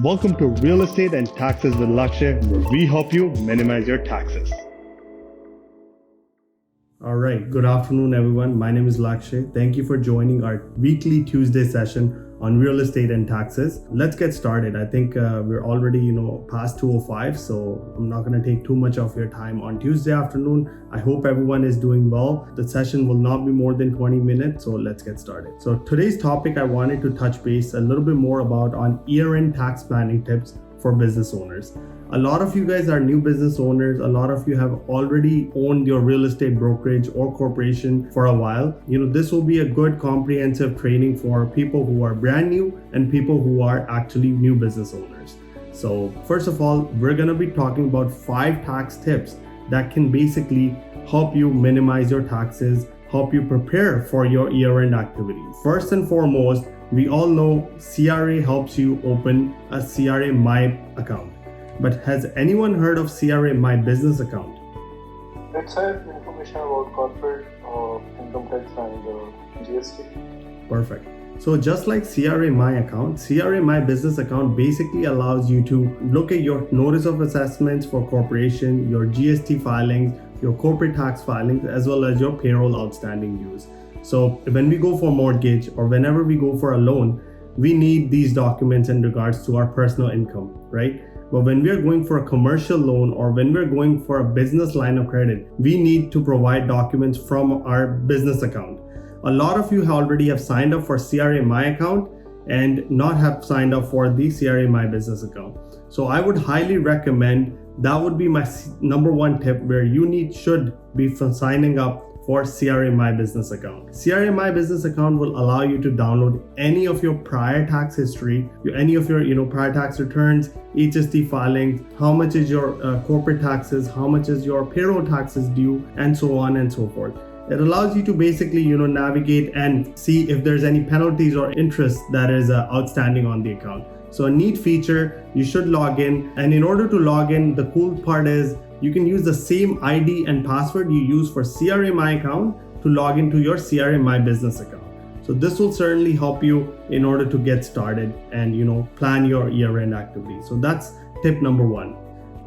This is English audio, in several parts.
Welcome to Real Estate and Taxes with Lakshay, where we help you minimize your taxes. All right, good afternoon, everyone. My name is Lakshay. Thank you for joining our weekly Tuesday session on real estate and taxes. Let's get started. I think we're already, past 2:05, so I'm not going to take too much of your time on Tuesday afternoon. I hope everyone is doing well. The session will not be more than 20 minutes, so let's get started. So today's topic, I wanted to touch base a little bit more about on year-end tax planning tips for business owners. A lot of you guys are new business owners. A lot of you have already owned your real estate brokerage or corporation for a while. This will be a good comprehensive training for people who are brand new and people who are actually new business owners. So first of all, we're going to be talking about 5 tax tips that can basically help you minimize your taxes, help you prepare for your year-end activities. First and foremost, we all know CRA helps you open a CRA My account. But has anyone heard of CRA My Business account? It's information about corporate income tax and GST. Perfect. So just like CRA My account, CRA My Business account basically allows you to look at your notice of assessments for corporation, your GST filings, your corporate tax filings, as well as your payroll outstanding dues. So when we go for mortgage or whenever we go for a loan, we need these documents in regards to our personal income, right? But when we are going for a commercial loan or when we're going for a business line of credit, we need to provide documents from our business account. A lot of you already have signed up for CRA My account and not have signed up for the CRA My Business account. So I would highly recommend, that would be my number one tip, where you should be signing up for CRA My Business account. CRA My Business account will allow you to download any of your prior tax history, any of your prior tax returns, HST filings, how much is your corporate taxes, how much is your payroll taxes due, and so on and so forth. It allows you to basically navigate and see if there's any penalties or interest that is outstanding on the account. So a neat feature, you should log in, and in order to log in, the cool part is you can use the same ID and password you use for CRA My account to log into your CRA My Business account. So this will certainly help you in order to get started and plan your year-end activities. So that's tip number 1.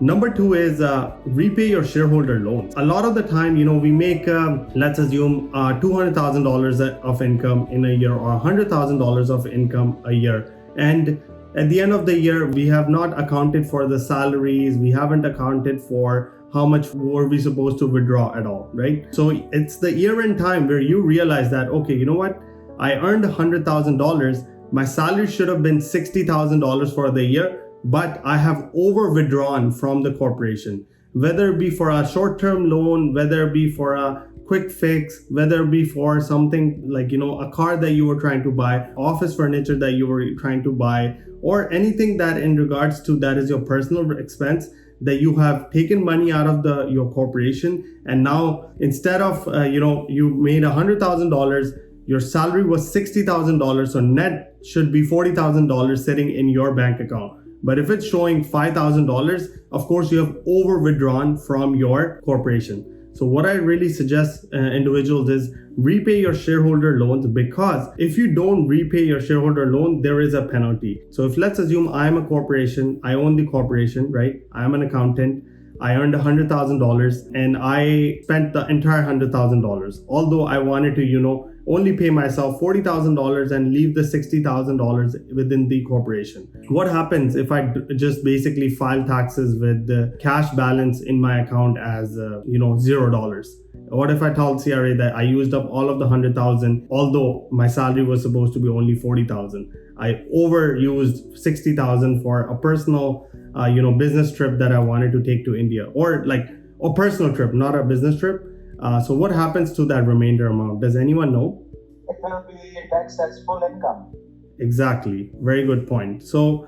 Number 2 is repay your shareholder loans. A lot of the time, we make, let's assume $200,000 of income in a year or $100,000 of income a year. And at the end of the year, we have not accounted for the salaries. We haven't accounted for how much were we supposed to withdraw at all, right? So it's the year-end time where you realize that, okay, you know what? I earned $100,000. My salary should have been $60,000 for the year, but I have over withdrawn from the corporation, whether it be for a short-term loan, whether it be for a quick fix, whether it be for something like, a car that you were trying to buy, office furniture that you were trying to buy, or anything that in regards to that is your personal expense that you have taken money out of your corporation. And now instead of, you made $100,000, your salary was $60,000. So net should be $40,000 sitting in your bank account. But if it's showing $5,000, of course, you have over withdrawn from your corporation. So what I really suggest individuals is repay your shareholder loans, because if you don't repay your shareholder loan, there is a penalty. So if let's assume I'm a corporation, I own the corporation, right? I'm an accountant. I earned $100,000 and I spent the entire $100,000. Although I wanted to, only pay myself $40,000 and leave the $60,000 within the corporation. What happens if I just basically file taxes with the cash balance in my account as $0? What if I told CRA that I used up all of the $100,000, although my salary was supposed to be only $40,000? I overused $60,000 for a personal business trip that I wanted to take to India, or like a personal trip, not a business trip. So what happens to that remainder amount? Does anyone know? It will be taxed as full income. Exactly. Very good point. So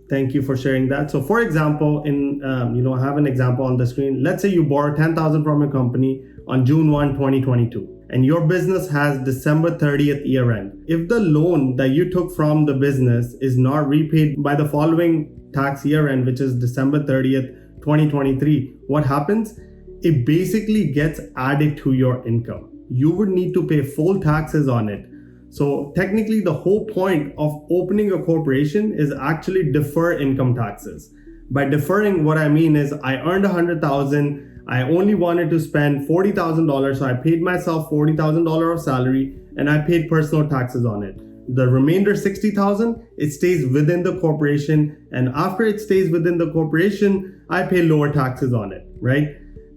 thank you for sharing that. So for example, I have an example on the screen. Let's say you borrow $10,000 from your company on June 1, 2022, and your business has December 30th year end. If the loan that you took from the business is not repaid by the following tax year end, which is December 30th, 2023, what happens? It basically gets added to your income. You would need to pay full taxes on it. So technically the whole point of opening a corporation is actually defer income taxes. By deferring, what I mean is I earned $100,000, I only wanted to spend $40,000, so I paid myself $40,000 of salary and I paid personal taxes on it. The remainder $60,000, it stays within the corporation, and after it stays within the corporation, I pay lower taxes on it, right?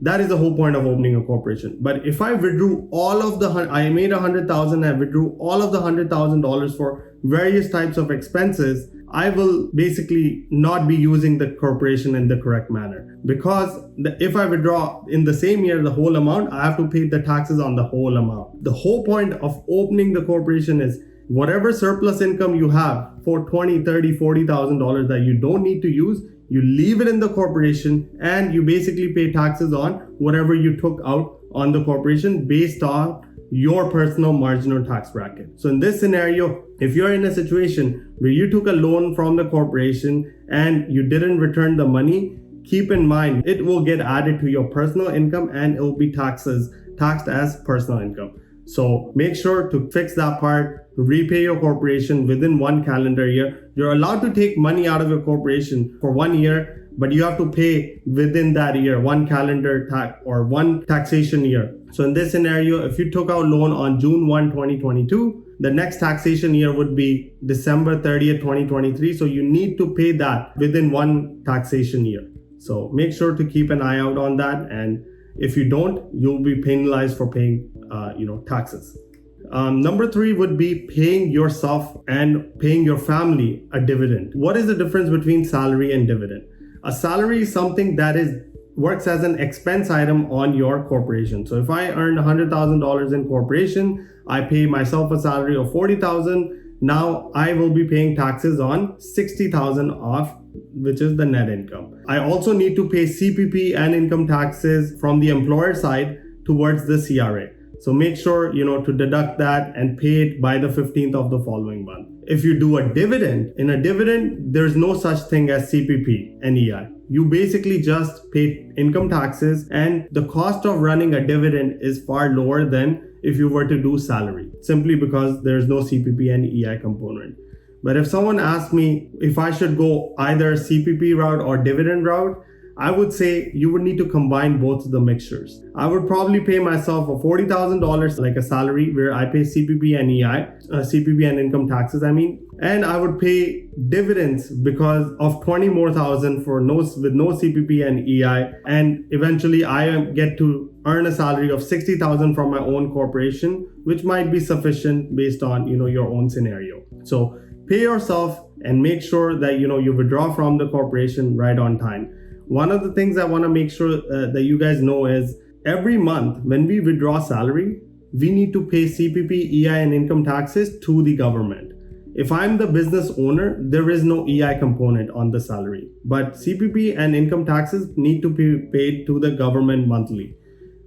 That is the whole point of opening a corporation. But if I withdrew all of I made $100,000, I withdrew all of the $100,000 for various types of expenses, I will basically not be using the corporation in the correct manner, because if I withdraw in the same year the whole amount, I have to pay the taxes on the whole amount. The whole point of opening the corporation is whatever surplus income you have for $20,000, $30,000, $40,000 that you don't need to use, you leave it in the corporation and you basically pay taxes on whatever you took out on the corporation based on your personal marginal tax bracket. So in this scenario, if you're in a situation where you took a loan from the corporation and you didn't return the money, keep in mind it will get added to your personal income and it will be taxed as personal income. So make sure to fix that part, repay your corporation within 1 calendar year. You're allowed to take money out of your corporation for 1 year, but you have to pay within that year, 1 calendar tax or 1 taxation year. So in this scenario, if you took out loan on June 1, 2022, the next taxation year would be December 30th, 2023. So you need to pay that within 1 taxation year. So make sure to keep an eye out on that. And if you don't, you'll be penalized for paying taxes. Number 3 would be paying yourself and paying your family a dividend. What is the difference between salary and dividend? A salary is something that works as an expense item on your corporation. So if I earned $100,000 in corporation, I pay myself a salary of $40,000. Now I will be paying taxes on $60,000 off, which is the net income. I also need to pay CPP and income taxes from the employer side towards the CRA. So make sure, to deduct that and pay it by the 15th of the following month. If you do a dividend, in a dividend, there's no such thing as CPP and EI. You basically just pay income taxes, and the cost of running a dividend is far lower than if you were to do salary, simply because there's no CPP and EI component. But if someone asks me if I should go either CPP route or dividend route, I would say you would need to combine both of the mixtures. I would probably pay myself a $40,000 like a salary where I pay CPP and EI, CPP and income taxes, and I would pay dividends because of 20 more thousand with no CPP and EI, and eventually I get to earn a salary of $60,000 from my own corporation, which might be sufficient based on your own scenario. So pay yourself and make sure that you withdraw from the corporation right on time. One of the things I want to make sure that you guys know is every month when we withdraw salary, we need to pay CPP, EI, and income taxes to the government. If I'm the business owner, there is no EI component on the salary, but CPP and income taxes need to be paid to the government monthly.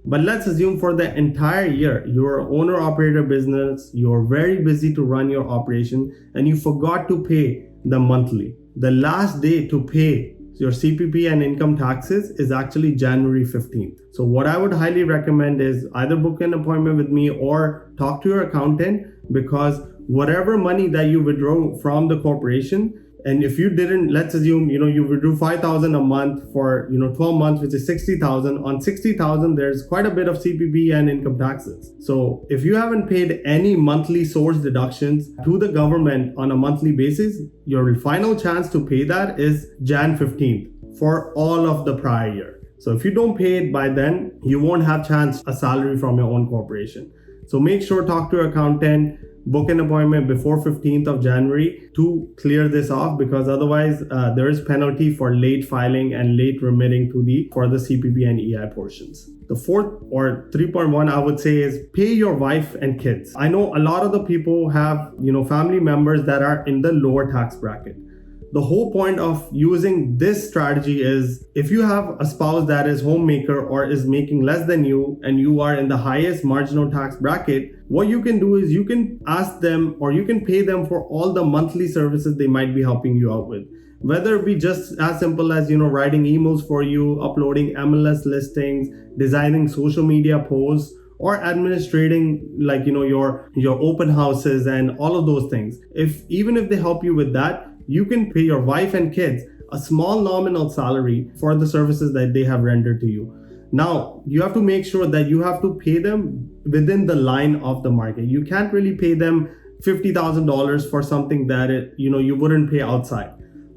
But let's assume for the entire year, you're an owner-operator business, you're very busy to run your operation, and you forgot to pay the monthly. The last day to pay your CPP and income taxes is actually January 15th. So what I would highly recommend is either book an appointment with me or talk to your accountant, because whatever money that you withdraw from the corporation, and if you didn't, let's assume, you withdrew $5,000 a month for, 12 months, which is $60,000. On $60,000, there's quite a bit of CPP and income taxes. So if you haven't paid any monthly source deductions to the government on a monthly basis, your final chance to pay that is Jan 15th for all of the prior year. So if you don't pay it by then, you won't have a salary from your own corporation. So make sure, talk to your accountant, book an appointment before 15th of January to clear this off, because otherwise there is penalty for late filing and late remitting for the CPP and EI portions. The fourth, or 3.1, I would say, is pay your wife and kids. I know a lot of the people have, family members that are in the lower tax bracket. The whole point of using this strategy is if you have a spouse that is homemaker or is making less than you and you are in the highest marginal tax bracket, what you can do is you can ask them or you can pay them for all the monthly services they might be helping you out with. Whether it be just as simple as, writing emails for you, uploading MLS listings, designing social media posts, or administrating like your open houses and all of those things. Even if they help you with that, you can pay your wife and kids a small nominal salary for the services that they have rendered to you. Now, you have to make sure that you have to pay them within the line of the market. You can't really pay them $50,000 for something that you wouldn't pay outside.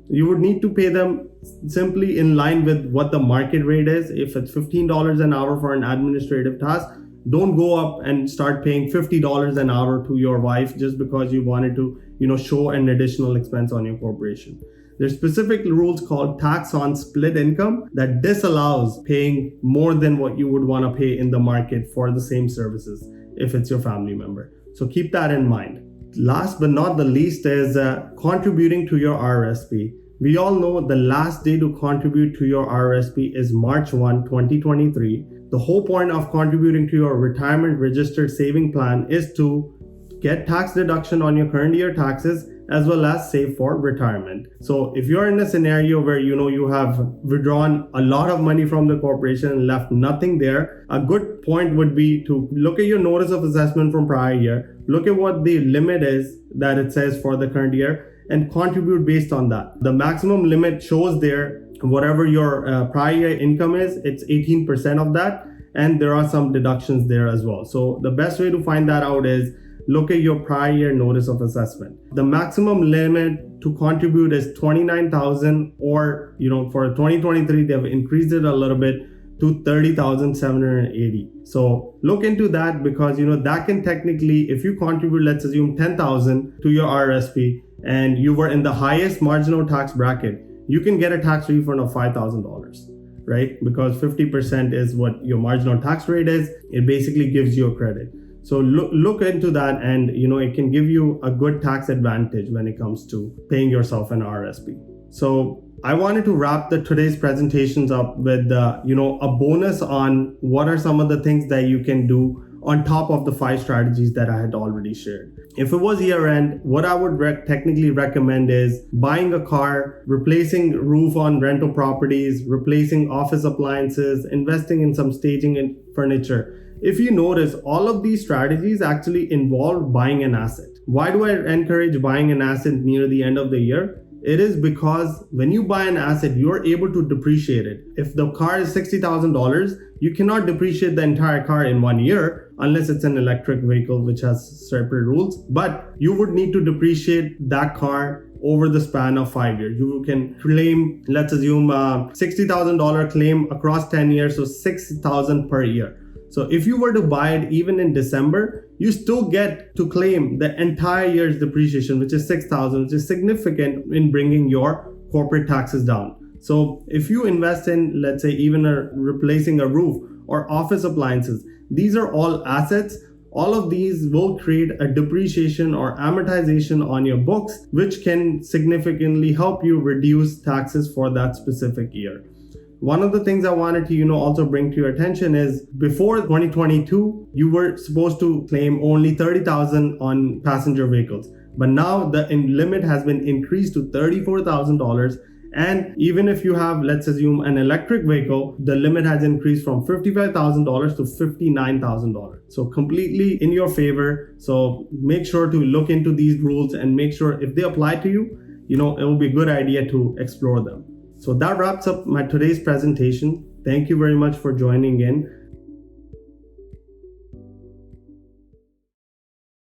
You would need to pay them simply in line with what the market rate is. If it's $15 an hour for an administrative task, don't go up and start paying $50 an hour to your wife just because you wanted to show an additional expense on your corporation. There's specific rules called tax on split income that disallows paying more than what you would want to pay in the market for the same services if it's your family member. So keep that in mind. Last but not the least is contributing to your RRSP. We all know the last day to contribute to your RRSP is March 1, 2023. The whole point of contributing to your retirement registered saving plan is to get tax deduction on your current year taxes as well as save for retirement. So if you're in a scenario where you have withdrawn a lot of money from the corporation and left nothing there, a good point would be to look at your notice of assessment from prior year, look at what the limit is that it says for the current year, and contribute based on that. The maximum limit shows there whatever your prior year income is, it's 18% of that, and there are some deductions there as well. So the best way to find that out is look at your prior year notice of assessment. The maximum limit to contribute is $29,000, or for 2023 they've increased it a little bit to $30,780. So look into that, because that can technically, if you contribute, let's assume $10,000 to your RRSP and you were in the highest marginal tax bracket, you can get a tax refund of $5,000, right? Because 50% is what your marginal tax rate is. It basically gives you a credit. So look into that, and it can give you a good tax advantage when it comes to paying yourself an RRSP. So I wanted to wrap today's presentations up with a bonus on what are some of the things that you can do on top of the 5 strategies that I had already shared. If it was year end, what I would technically recommend is buying a car, replacing roof on rental properties, replacing office appliances, investing in some staging and furniture. If you notice, all of these strategies actually involve buying an asset. Why do I encourage buying an asset near the end of the year? It is because when you buy an asset, you're able to depreciate it. If the car is $60,000, you cannot depreciate the entire car in 1 year unless it's an electric vehicle, which has separate rules. But you would need to depreciate that car over the span of 5 years. You can claim, let's assume $60,000 claim across 10 years, so $6,000 per year. So if you were to buy it even in December, you still get to claim the entire year's depreciation, which is $6,000, which is significant in bringing your corporate taxes down. So if you invest in, let's say, even replacing a roof or office appliances, these are all assets. All of these will create a depreciation or amortization on your books, which can significantly help you reduce taxes for that specific year. One of the things I wanted to, also bring to your attention is before 2022, you were supposed to claim only $30,000 on passenger vehicles. But now the limit has been increased to $34,000. And even if you have, let's assume, an electric vehicle, the limit has increased from $55,000 to $59,000. So completely in your favor. So make sure to look into these rules and make sure if they apply to you, it will be a good idea to explore them. So that wraps up today's presentation. Thank you very much for joining in.